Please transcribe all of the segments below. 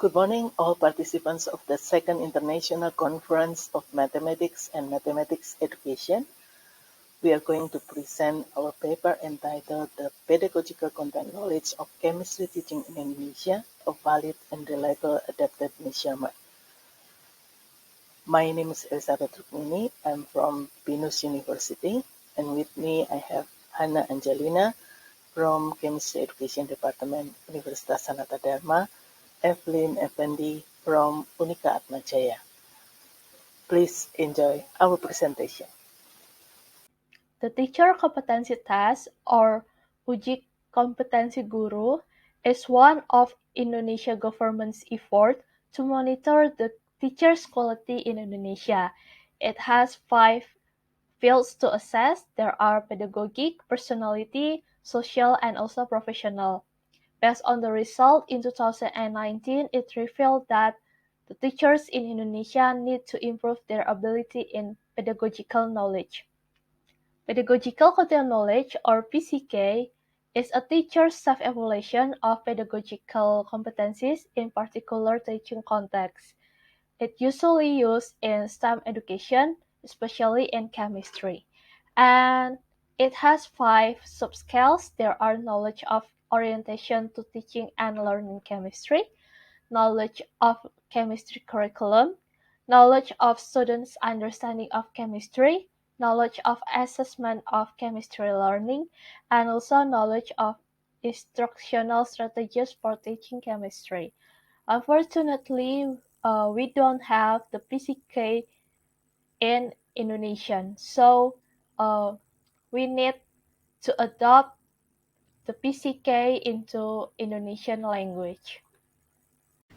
Good morning, all participants of the Second International Conference of Mathematics and Mathematics Education. We are going to present our paper entitled The Pedagogical Content Knowledge of Chemistry Teaching in Indonesia, a Valid and Reliable Adapted Measurement. My name is Elisabeth Rukmini. I'm from Binus University, and with me I have Hanna Angelina from Chemistry Education Department, Universitas Sanata Dharma, Eveline Effendie from Unika Atma Jaya. Please enjoy our presentation. The Teacher Competency Test, or Uji Kompetensi Guru, is one of Indonesia government's effort to monitor the teacher's quality in Indonesia. It has 5 fields to assess. There are pedagogic, personality, social, and also professional. Based on the result in 2019, it revealed that the teachers in Indonesia need to improve their ability in pedagogical knowledge. Pedagogical Content Knowledge, or PCK, is a teacher's self-evaluation of pedagogical competencies in particular teaching contexts. It usually used in STEM education, especially in chemistry. And it has 5 subscales. There are knowledge of orientation to teaching and learning chemistry, knowledge of chemistry curriculum, knowledge of students' understanding of chemistry, knowledge of assessment of chemistry learning, and also knowledge of instructional strategies for teaching chemistry. Unfortunately, we don't have the PCK in Indonesian, so we need to adopt the PCK into Indonesian language.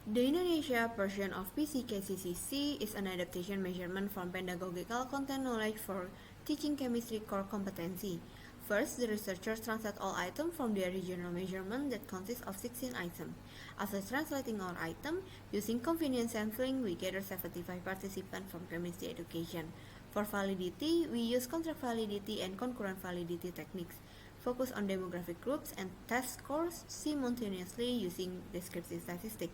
The Indonesia version of PCK-CCC is an adaptation measurement from Pedagogical Content Knowledge for teaching Chemistry Core Competency. First, the researchers translate all items from the original measurement that consists of 16 items. After translating all items, using convenience sampling, we gather 75 participants from chemistry education. For validity, we use contract validity and concurrent validity techniques. Focus on demographic groups and test scores simultaneously using descriptive statistics.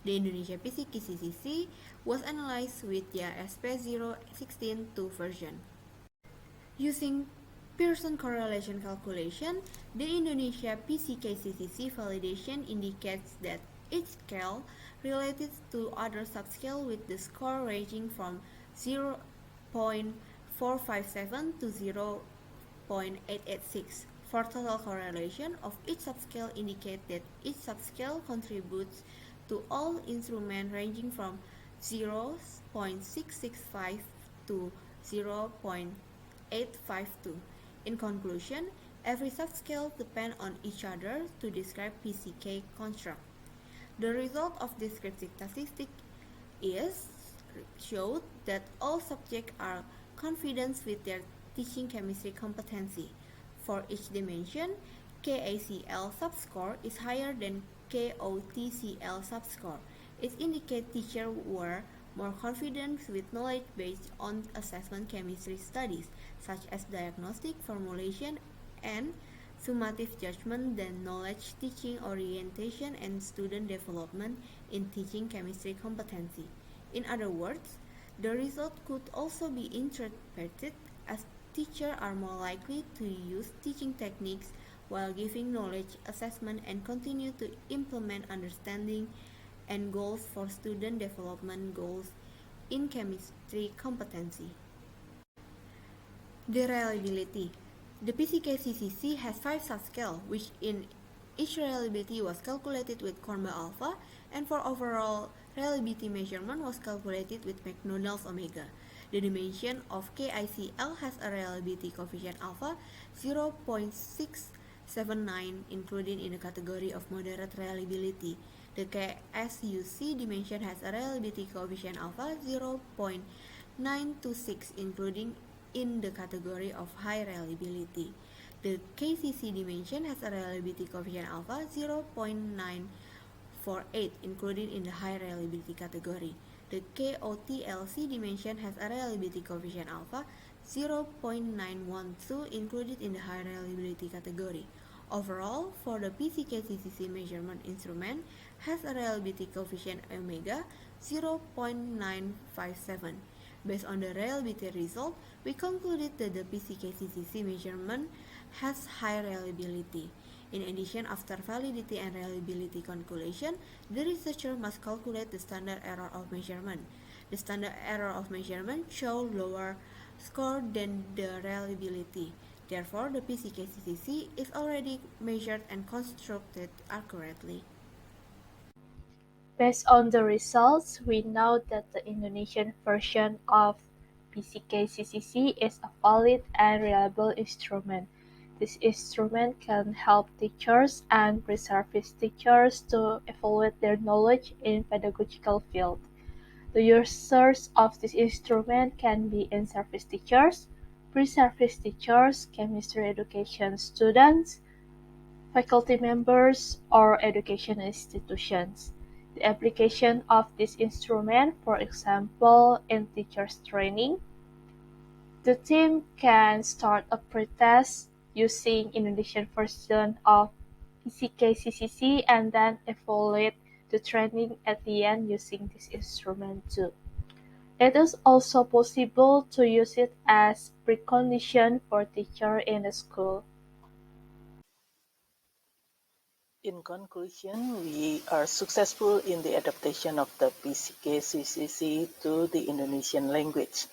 The Indonesia PCK-CCC was analyzed with the SP016-2 version. Using Pearson correlation calculation, the Indonesia PCK-CCC validation indicates that each scale related to other subscale with the score ranging from 0.457 to 0.886. For total correlation of each subscale indicate that each subscale contributes to all instruments ranging from 0.665 to 0.852. In conclusion, every subscale depends on each other to describe PCK construct. The result of descriptive statistics showed that all subjects are confident with their teaching chemistry competency. For each dimension, KACL subscore is higher than KOTCL subscore. It indicates teachers were more confident with knowledge based on assessment chemistry studies, such as diagnostic, formulation, and summative judgment than knowledge teaching orientation and student development in teaching chemistry competency. In other words, the result could also be interpreted as teachers are more likely to use teaching techniques while giving knowledge assessment and continue to implement understanding and goals for student development goals in chemistry competency. The reliability. The PCK-CCC has 5 subscales, which in each reliability was calculated with Kornberg alpha, and for overall reliability measurement was calculated with McDonald's omega. The dimension of KICL has a reliability coefficient alpha 0.679 included in the category of moderate reliability. The KSUC dimension has a reliability coefficient alpha 0.926 including in the category of high reliability. The KCC dimension has a reliability coefficient alpha 0.948 included in the high reliability category. The KOTLC dimension has a reliability coefficient alpha 0.912 included in the high reliability category. Overall, for the PCK-CCC measurement instrument has a reliability coefficient omega 0.957. Based on the reliability result, we concluded that the PCK-CCC measurement has high reliability. In addition, after validity and reliability calculation, the researcher must calculate the standard error of measurement. The standard error of measurement shows lower score than the reliability. Therefore, the PCK-CCC is already measured and constructed accurately. Based on the results, we know that the Indonesian version of PCK-CCC is a valid and reliable instrument. This instrument can help teachers and pre-service teachers to evaluate their knowledge in pedagogical field. The users of this instrument can be in-service teachers, pre-service teachers, chemistry education students, faculty members, or education institutions. The application of this instrument, for example, in teachers training, the team can start a pretest using Indonesian version of PCK-CCC and then evaluate the training at the end using this instrument too. It is also possible to use it as precondition for teacher in the school. In conclusion, we are successful in the adaptation of the PCK-CCC to the Indonesian language.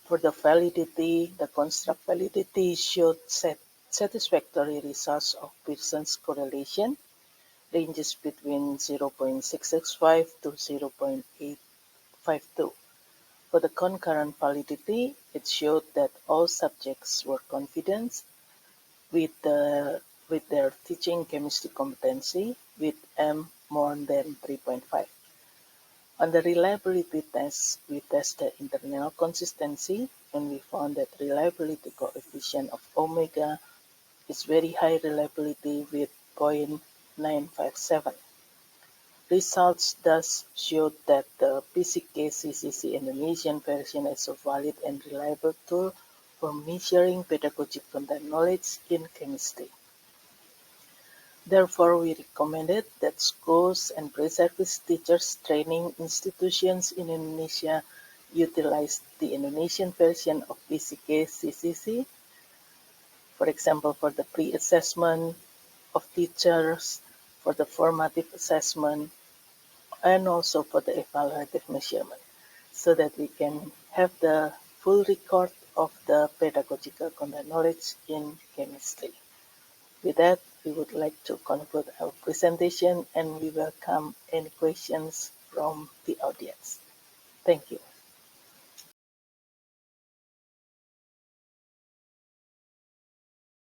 For the validity, the construct validity showed satisfactory results of Pearson's correlation, ranges between 0.665 to 0.852. For the concurrent validity, it showed that all subjects were confident with their teaching chemistry competency with M more than 3.5. On the reliability test, we tested internal consistency and we found that reliability coefficient of omega is very high reliability with 0.957. Results thus showed that the PCK-CCC Indonesian version is a valid and reliable tool for measuring pedagogical content knowledge in chemistry. Therefore, we recommended that schools and pre-service teachers training institutions in Indonesia utilize the Indonesian version of PCK-CCC, for example, for the pre-assessment of teachers, for the formative assessment, and also for the evaluative measurement, so that we can have the full record of the pedagogical content knowledge in chemistry. With that, we would like to conclude our presentation and we welcome any questions from the audience. Thank you.